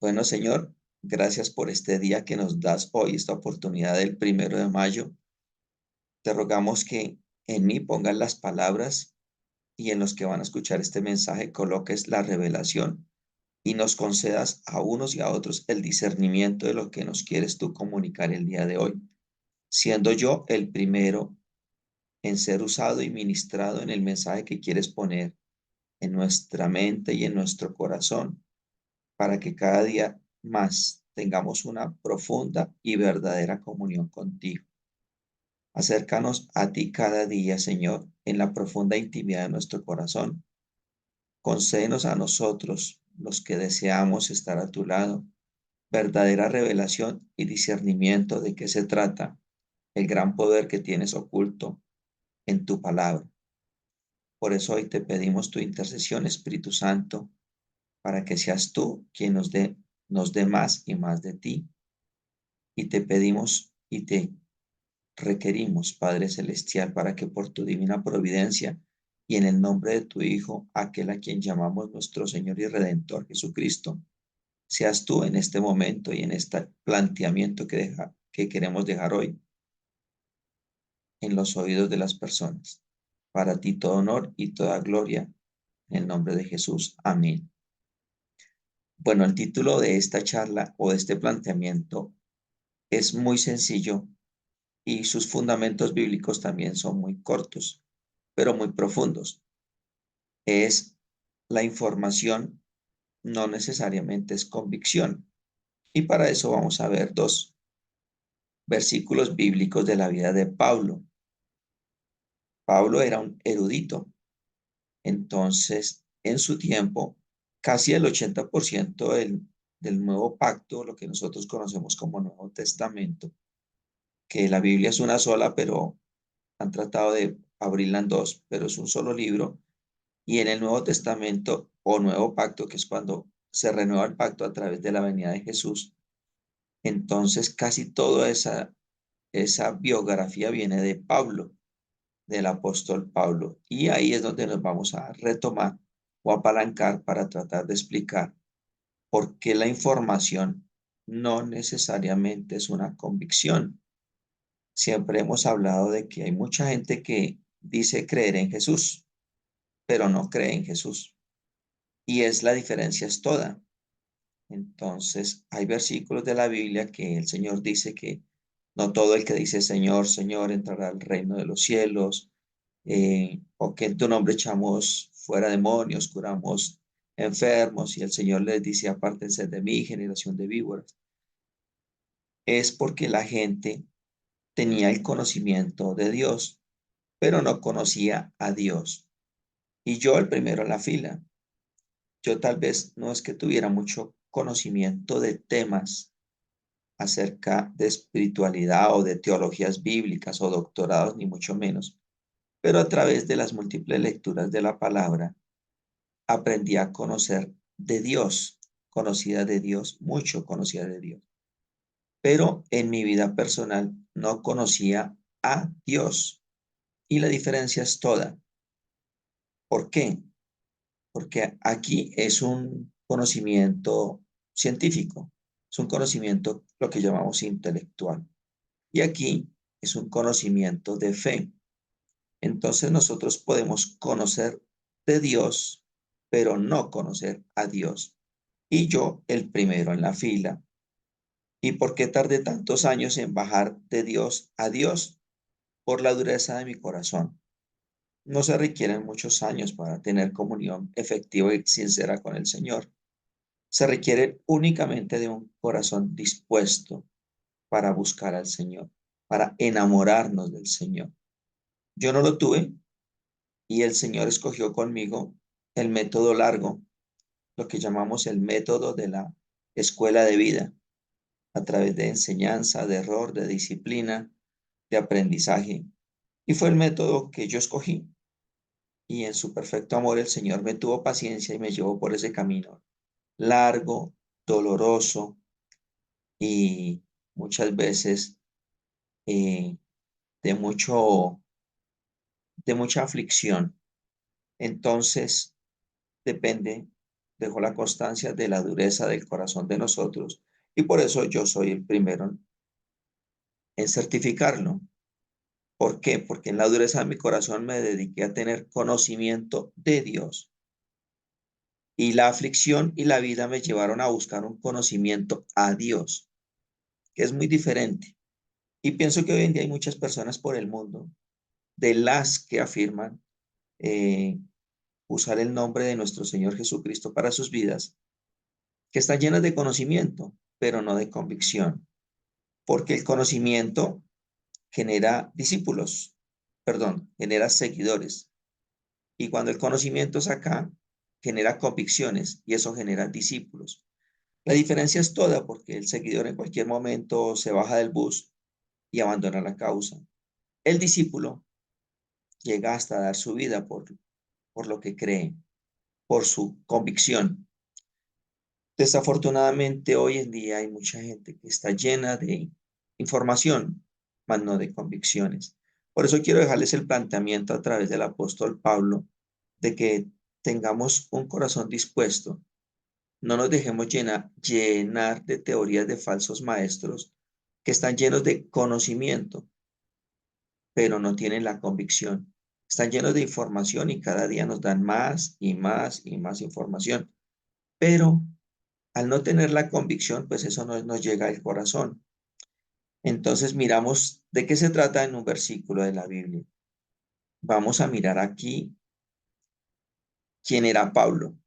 Bueno, Señor, gracias por este día que nos das hoy, esta oportunidad del 1 de mayo. Te rogamos que en mí pongas las palabras y en los que van a escuchar este mensaje coloques la revelación y nos concedas a unos y a otros el discernimiento de lo que nos quieres tú comunicar el día de hoy, siendo yo el primero en ser usado y ministrado en el mensaje que quieres poner en nuestra mente y en nuestro corazón, para que cada día más tengamos una profunda y verdadera comunión contigo. Acércanos a ti cada día, Señor, en la profunda intimidad de nuestro corazón. Concédenos a nosotros, los que deseamos estar a tu lado, verdadera revelación y discernimiento de qué se trata el gran poder que tienes oculto en tu palabra. Por eso hoy te pedimos tu intercesión, Espíritu Santo, para que seas tú quien nos dé más y más de ti. Y te pedimos y te requerimos, Padre Celestial, para que por tu divina providencia y en el nombre de tu Hijo, aquel a quien llamamos nuestro Señor y Redentor Jesucristo, seas tú en este momento y en este planteamiento que queremos dejar hoy en los oídos de las personas. Para ti todo honor y toda gloria, en el nombre de Jesús. Amén. Bueno, el título de esta charla o de este planteamiento es muy sencillo y sus fundamentos bíblicos también son muy cortos, pero muy profundos. Es la información, no necesariamente es convicción. Y para eso vamos a ver dos versículos bíblicos de la vida de Pablo. Pablo era un erudito, entonces en su tiempo, casi el 80% del nuevo pacto, lo que nosotros conocemos como Nuevo Testamento, que la Biblia es una sola, pero han tratado de abrirla en dos, pero es un solo libro. Y en el Nuevo Testamento o Nuevo Pacto, que es cuando se renueva el pacto a través de la venida de Jesús, entonces casi toda esa biografía viene de Pablo, del apóstol Pablo. Y ahí es donde nos vamos a retomar o apalancar para tratar de explicar por qué la información no necesariamente es una convicción. Siempre hemos hablado de que hay mucha gente que dice creer en Jesús, pero no cree en Jesús. Y es la diferencia es toda. Entonces, hay versículos de la Biblia que el Señor dice que no todo el que dice Señor, Señor entrará al reino de los cielos, o que en tu nombre echamos fuera demonios, curamos enfermos, y el Señor les dice, apártense de mí, generación de víboras. Es porque la gente tenía el conocimiento de Dios, pero no conocía a Dios. Y yo el primero en la fila. Yo tal vez no es que tuviera mucho conocimiento de temas acerca de espiritualidad o de teologías bíblicas o doctorados, ni mucho menos, pero a través de las múltiples lecturas de la palabra aprendí a conocer de Dios, conocida de Dios, mucho conocida de Dios, pero en mi vida personal no conocía a Dios y la diferencia es toda. ¿Por qué? Porque aquí es un conocimiento científico, es un conocimiento lo que llamamos intelectual. Y aquí es un conocimiento de fe. Entonces nosotros podemos conocer de Dios, pero no conocer a Dios. Y yo el primero en la fila. ¿Y por qué tardé tantos años en bajar de Dios a Dios? Por la dureza de mi corazón. No se requieren muchos años para tener comunión efectiva y sincera con el Señor. Se requiere únicamente de un corazón dispuesto para buscar al Señor, para enamorarnos del Señor. Yo no lo tuve y el Señor escogió conmigo el método largo, lo que llamamos el método de la escuela de vida, a través de enseñanza, de error, de disciplina, de aprendizaje. Y fue el método que yo escogí. Y en su perfecto amor el Señor me tuvo paciencia y me llevó por ese camino largo, doloroso y muchas veces eh, de de mucha aflicción. Entonces, depende. dejó la constancia de la dureza del corazón de nosotros y por eso yo soy el primero en certificarlo. ¿Por qué? Porque en la dureza de mi corazón me dediqué a tener conocimiento de Dios y la aflicción y la vida me llevaron a buscar un conocimiento a Dios, que es muy diferente. Y pienso que hoy en día hay muchas personas por el mundo de las que afirman eh, usar el nombre de nuestro Señor Jesucristo para sus vidas, que están llenas de conocimiento, pero no de convicción, porque el conocimiento genera discípulos, perdón, genera seguidores. Y cuando el conocimiento es acá, genera convicciones y eso genera discípulos. La diferencia es toda porque el seguidor en cualquier momento se baja del bus y abandona la causa. El discípulo llega hasta dar su vida por lo que cree, por su convicción. Desafortunadamente, hoy en día hay mucha gente que está llena de información, mas no de convicciones. Por eso quiero dejarles el planteamiento a través del apóstol Pablo de que tengamos un corazón dispuesto, no nos dejemos llenar de teorías de falsos maestros que están llenos de conocimiento, pero no tienen la convicción. Están llenos de información y cada día nos dan más y más y más información, pero al no tener la convicción, pues eso no nos llega al corazón. Entonces miramos de qué se trata en un versículo de la Biblia. Vamos a mirar aquí quién era Pablo.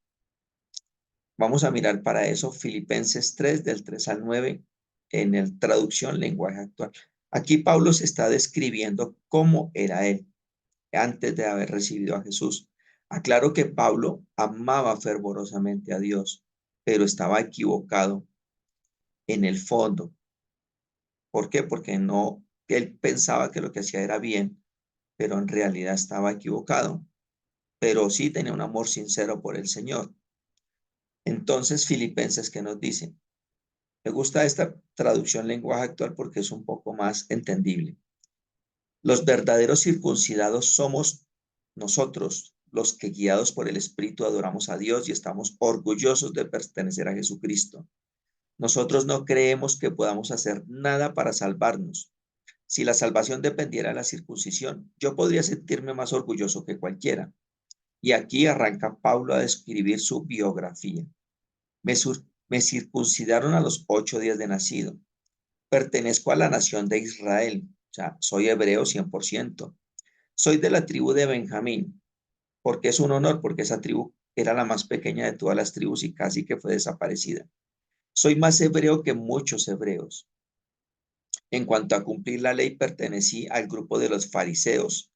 Vamos a mirar para eso Filipenses 3 del 3 al 9 en el traducción lenguaje actual. Aquí Pablo se está describiendo cómo era él antes de haber recibido a Jesús. Aclaro que Pablo amaba fervorosamente a Dios, pero estaba equivocado en el fondo. ¿Por qué? Porque no, él pensaba que lo que hacía era bien, pero en realidad estaba equivocado, pero sí tenía un amor sincero por el Señor. Entonces, Filipenses, ¿qué nos dice? Me gusta esta traducción lenguaje actual porque es un poco más entendible. Los verdaderos circuncidados somos nosotros, los que guiados por el Espíritu adoramos a Dios y estamos orgullosos de pertenecer a Jesucristo. Nosotros no creemos que podamos hacer nada para salvarnos. Si la salvación dependiera de la circuncisión, yo podría sentirme más orgulloso que cualquiera. Y aquí arranca Pablo a describir su biografía. Me circuncidaron a los 8 días de nacido. Pertenezco a la nación de Israel. O sea, soy hebreo 100%. Soy de la tribu de Benjamín, porque es un honor, porque esa tribu era la más pequeña de todas las tribus y casi que fue desaparecida. Soy más hebreo que muchos hebreos. En cuanto a cumplir la ley, pertenecí al grupo de los fariseos.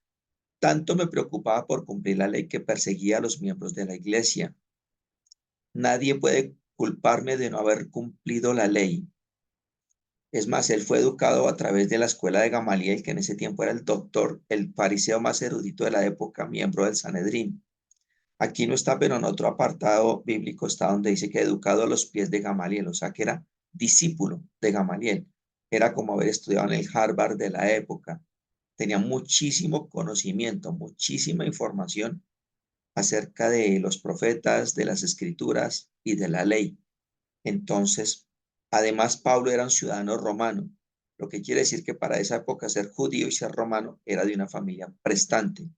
Tanto me preocupaba por cumplir la ley que perseguía a los miembros de la iglesia. Nadie puede culparme de no haber cumplido la ley. Es más, él fue educado a través de la escuela de Gamaliel, que en ese tiempo era el doctor, el fariseo más erudito de la época, miembro del Sanedrín. Aquí no está, pero en otro apartado bíblico está donde dice que educado a los pies de Gamaliel, o sea que era discípulo de Gamaliel. Era como haber estudiado en el Harvard de la época. Tenía muchísimo conocimiento, muchísima información acerca de los profetas, de las escrituras y de la ley. Entonces, además, Pablo era un ciudadano romano, lo que quiere decir que para esa época ser judío y ser romano era de una familia prestante.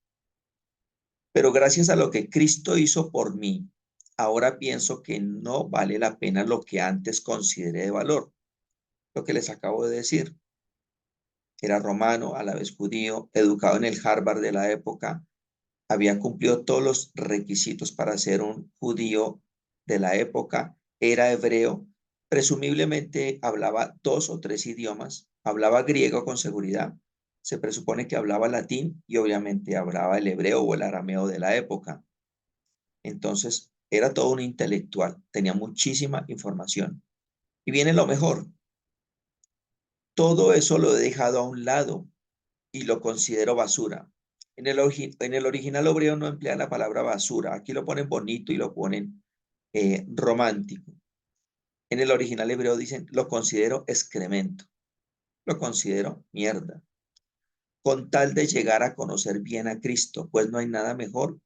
Pero gracias a lo que Cristo hizo por mí, ahora pienso que no vale la pena lo que antes consideré de valor. Lo que les acabo de decir. Era romano, a la vez judío, educado en el Harvard de la época, había cumplido todos los requisitos para ser un judío de la época, era hebreo, presumiblemente hablaba 2 o 3 idiomas, hablaba griego con seguridad, se presupone que hablaba latín y obviamente hablaba el hebreo o el arameo de la época. Entonces, era todo un intelectual, tenía muchísima información. Y viene lo mejor, todo eso lo he dejado a un lado y lo considero basura. En el original hebreo no emplean la palabra basura, aquí lo ponen bonito y lo ponen romántico. En el original hebreo dicen, lo considero excremento, lo considero mierda, con tal de llegar a conocer bien a Cristo, pues no hay nada mejor,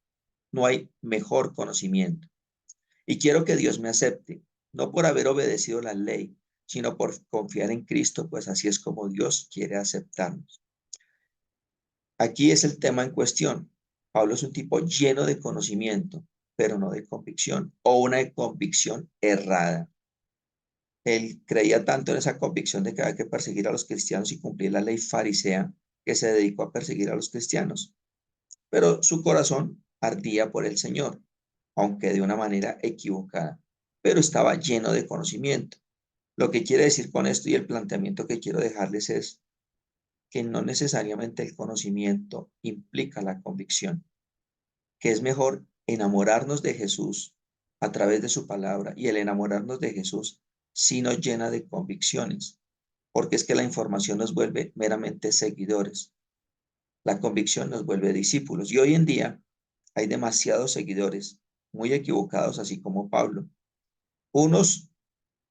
no hay mejor conocimiento. Y quiero que Dios me acepte, no por haber obedecido la ley, sino por confiar en Cristo, pues así es como Dios quiere aceptarnos. Aquí es el tema en cuestión. Pablo es un tipo lleno de conocimiento, pero no de convicción, o una convicción errada. Él creía tanto en esa convicción de que había que perseguir a los cristianos y cumplir la ley farisea, que se dedicó a perseguir a los cristianos. Pero su corazón ardía por el Señor, aunque de una manera equivocada, pero estaba lleno de conocimiento. Lo que quiere decir con esto y el planteamiento que quiero dejarles es que no necesariamente el conocimiento implica la convicción, que es mejor enamorarnos de Jesús a través de su palabra, y el enamorarnos de Jesús sí nos llena de convicciones, porque es que la información nos vuelve meramente seguidores, la convicción nos vuelve discípulos. Y hoy en día hay demasiados seguidores muy equivocados, así como Pablo. Unos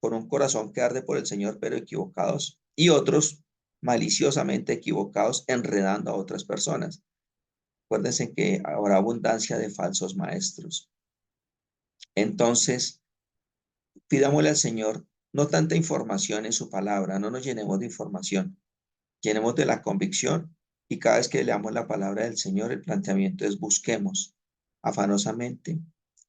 con un corazón que arde por el Señor, pero equivocados, y otros maliciosamente equivocados, enredando a otras personas. Acuérdense que habrá abundancia de falsos maestros. Entonces, pidámosle al Señor no tanta información en su palabra, no nos llenemos de información, llenemos de la convicción, y cada vez que leamos la palabra del Señor, el planteamiento es busquemos afanosamente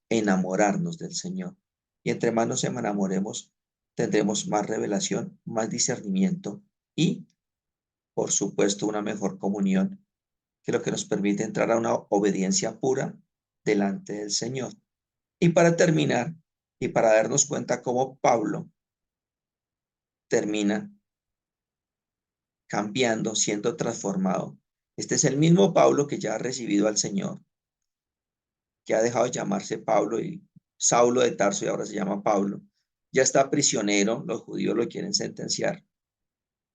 enamorarnos del Señor. Y entre más nos enamoremos, tendremos más revelación, más discernimiento y, por supuesto, una mejor comunión, que es lo que nos permite entrar a una obediencia pura delante del Señor. Y para terminar, y para darnos cuenta cómo Pablo termina cambiando, siendo transformado. Este es el mismo Pablo que ya ha recibido al Señor, que ha dejado de llamarse Pablo y Saulo de Tarso y ahora se llama Pablo. Ya está prisionero, los judíos lo quieren sentenciar.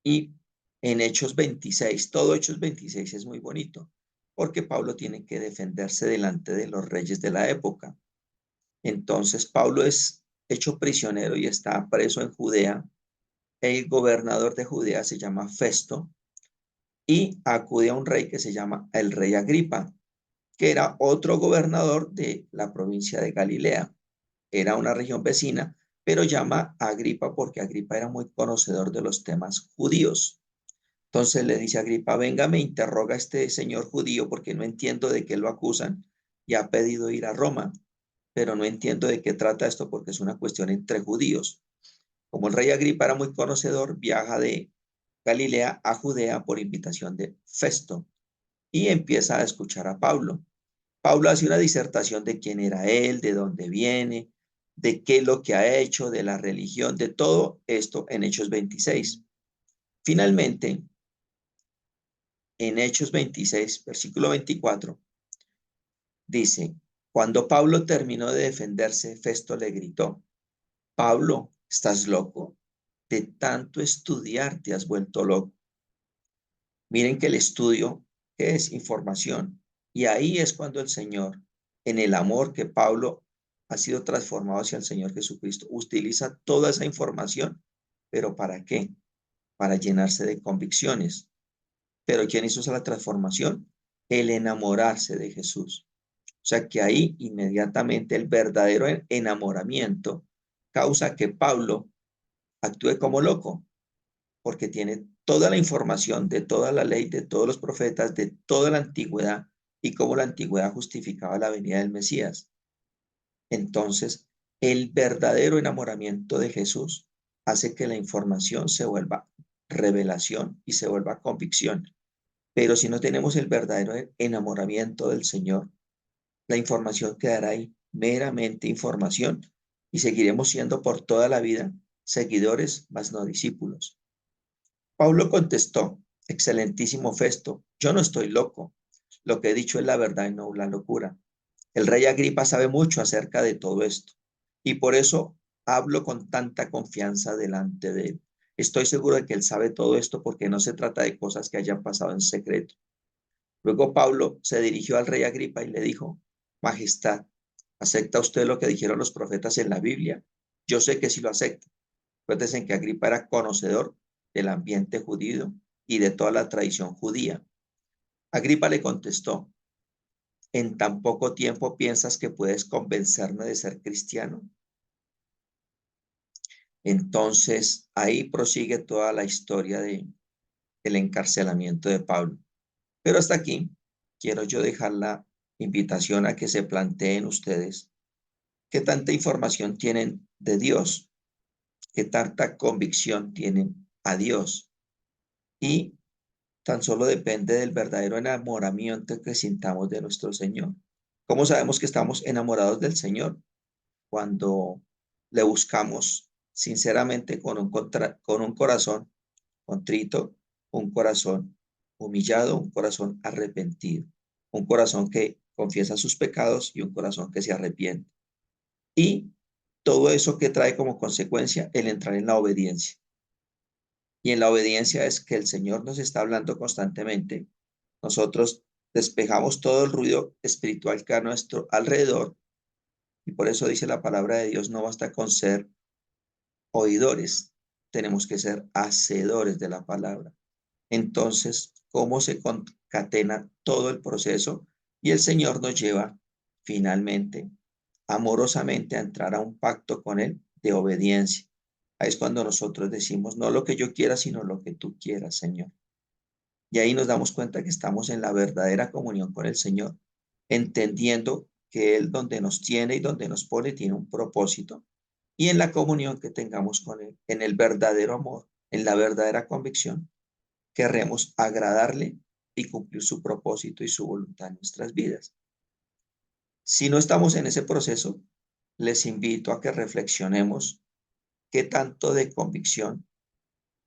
Y en Hechos 26, todo Hechos 26 es muy bonito, porque Pablo tiene que defenderse delante de los reyes de la época. Entonces Pablo es hecho prisionero y está preso en Judea. El gobernador de Judea se llama Festo y acude a un rey que se llama el rey Agripa, que era otro gobernador de la provincia de Galilea. Era una región vecina, pero llama a Agripa porque Agripa era muy conocedor de los temas judíos. Entonces le dice a Agripa, venga, me interroga este señor judío porque no entiendo de qué lo acusan y ha pedido ir a Roma, pero no entiendo de qué trata esto porque es una cuestión entre judíos. Como el rey Agripa era muy conocedor, viaja de Galilea a Judea por invitación de Festo y empieza a escuchar a Pablo. Pablo hace una disertación de quién era él, de dónde viene, de qué es lo que ha hecho, de la religión, de todo esto en Hechos 26. Finalmente, en Hechos 26, versículo 24, dice, cuando Pablo terminó de defenderse, Festo le gritó, Pablo, ¿estás loco? De tanto estudiar te has vuelto loco. Miren que el estudio es información. Y ahí es cuando el Señor, en el amor que Pablo ha sido transformado hacia el Señor Jesucristo, utiliza toda esa información. ¿Pero para qué? Para llenarse de convicciones. ¿Pero quién hizo esa transformación? El enamorarse de Jesús. O sea que ahí inmediatamente el verdadero enamoramiento causa que Pablo actúe como loco, porque tiene toda la información de toda la ley, de todos los profetas, de toda la antigüedad y cómo la antigüedad justificaba la venida del Mesías. Entonces, el verdadero enamoramiento de Jesús hace que la información se vuelva revelación y se vuelva convicción. Pero si no tenemos el verdadero enamoramiento del Señor, la información quedará ahí, meramente información, y seguiremos siendo por toda la vida seguidores, mas no discípulos. Pablo contestó, excelentísimo Festo, yo no estoy loco. Lo que he dicho es la verdad y no la locura. El rey Agripa sabe mucho acerca de todo esto y por eso hablo con tanta confianza delante de él. Estoy seguro de que él sabe todo esto porque no se trata de cosas que hayan pasado en secreto. Luego Pablo se dirigió al rey Agripa y le dijo, Majestad, ¿acepta usted lo que dijeron los profetas en la Biblia? Yo sé que sí lo acepta. Acuérdense que Agripa era conocedor del ambiente judío y de toda la tradición judía. Agripa le contestó, ¿En tan poco tiempo piensas que puedes convencerme de ser cristiano? Entonces, ahí prosigue toda la historia del encarcelamiento de Pablo. Pero hasta aquí quiero yo dejar la invitación a que se planteen ustedes qué tanta información tienen de Dios, qué tanta convicción tienen a Dios. Y tan solo depende del verdadero enamoramiento que sintamos de nuestro Señor. ¿Cómo sabemos que estamos enamorados del Señor? Cuando le buscamos sinceramente con un corazón contrito, un corazón humillado, un corazón arrepentido, un corazón que confiesa sus pecados y un corazón que se arrepiente. Y todo eso que trae como consecuencia el entrar en la obediencia. Y en la obediencia es que el Señor nos está hablando constantemente. Nosotros despejamos todo el ruido espiritual que a nuestro alrededor. Y por eso dice la palabra de Dios, no basta con ser oidores, tenemos que ser hacedores de la palabra. Entonces, ¿cómo se concatena todo el proceso? Y el Señor nos lleva finalmente, amorosamente, a entrar a un pacto con Él de obediencia. Ahí es cuando nosotros decimos, no lo que yo quiera, sino lo que tú quieras, Señor. Y ahí nos damos cuenta que estamos en la verdadera comunión con el Señor, entendiendo que Él donde nos tiene y donde nos pone tiene un propósito. Y en la comunión que tengamos con Él, en el verdadero amor, en la verdadera convicción, querremos agradarle y cumplir su propósito y su voluntad en nuestras vidas. Si no estamos en ese proceso, les invito a que reflexionemos qué tanto de convicción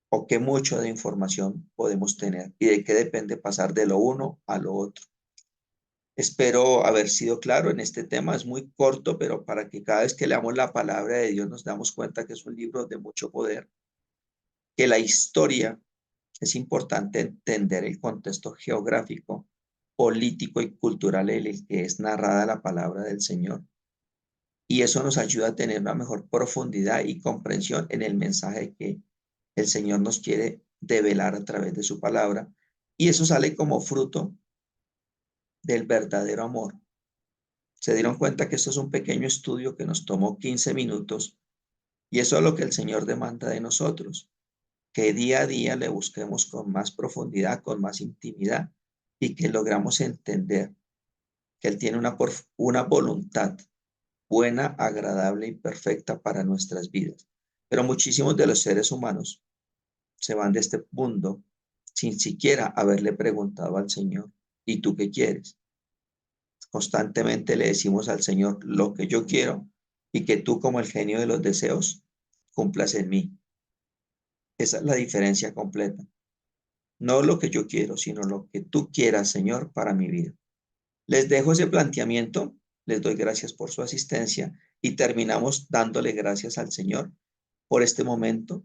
o qué mucho de información podemos tener y de qué depende pasar de lo uno a lo otro. Espero haber sido claro en este tema. Es muy corto, pero para que cada vez que leamos la palabra de Dios nos damos cuenta que es un libro de mucho poder, que la historia es importante entender el contexto geográfico, político y cultural en el que es narrada la palabra del Señor. Y eso nos ayuda a tener una mejor profundidad y comprensión en el mensaje que el Señor nos quiere develar a través de su palabra. Y eso sale como fruto del verdadero amor. Se dieron cuenta que esto es un pequeño estudio que nos tomó 15 minutos y eso es lo que el Señor demanda de nosotros, que día a día le busquemos con más profundidad, con más intimidad y que logramos entender que Él tiene una voluntad buena, agradable y perfecta para nuestras vidas. Pero muchísimos de los seres humanos se van de este mundo sin siquiera haberle preguntado al Señor, ¿y tú qué quieres? Constantemente le decimos al Señor lo que yo quiero y que tú como el genio de los deseos cumplas en mí. Esa es la diferencia completa. No lo que yo quiero, sino lo que tú quieras, Señor, para mi vida. Les dejo ese planteamiento, les doy gracias por su asistencia y terminamos dándole gracias al Señor por este momento,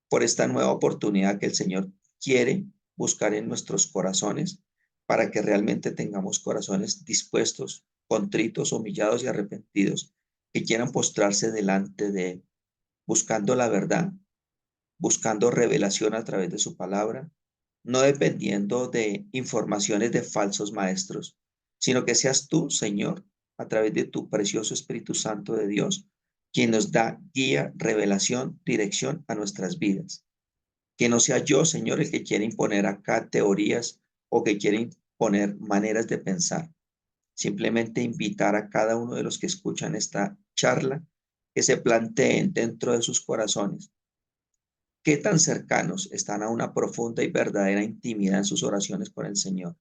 por esta nueva oportunidad que el Señor quiere buscar en nuestros corazones para que realmente tengamos corazones dispuestos, contritos, humillados y arrepentidos, que quieran postrarse delante de Él, buscando la verdad, buscando revelación a través de su palabra, no dependiendo de informaciones de falsos maestros, sino que seas tú, Señor, a través de tu precioso Espíritu Santo de Dios, quien nos da guía, revelación, dirección a nuestras vidas. Que no sea yo, Señor, el que quiere imponer acá teorías o que quiere imponer maneras de pensar. Simplemente invitar a cada uno de los que escuchan esta charla que se planteen dentro de sus corazones qué tan cercanos están a una profunda y verdadera intimidad en sus oraciones con el Señor,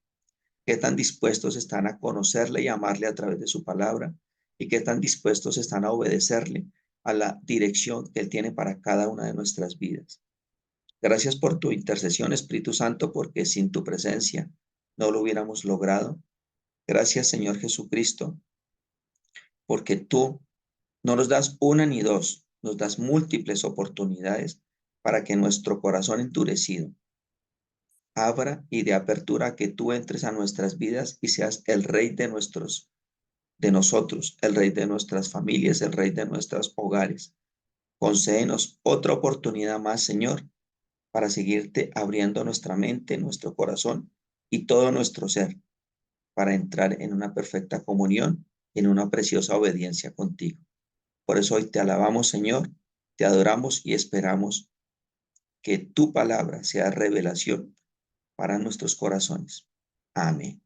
qué tan dispuestos están a conocerle y amarle a través de su palabra y qué tan dispuestos están a obedecerle a la dirección que Él tiene para cada una de nuestras vidas. Gracias por tu intercesión, Espíritu Santo, porque sin tu presencia no lo hubiéramos logrado. Gracias, Señor Jesucristo, porque tú no nos das una ni dos, nos das múltiples oportunidades para que nuestro corazón endurecido abra y de apertura a que tú entres a nuestras vidas y seas el rey de nosotros, el rey de nuestras familias, el rey de nuestros hogares. Concédenos otra oportunidad más, Señor, para seguirte abriendo nuestra mente, nuestro corazón y todo nuestro ser, para entrar en una perfecta comunión, en una preciosa obediencia contigo. Por eso hoy te alabamos, Señor, te adoramos y esperamos que tu palabra sea revelación para nuestros corazones. Amén.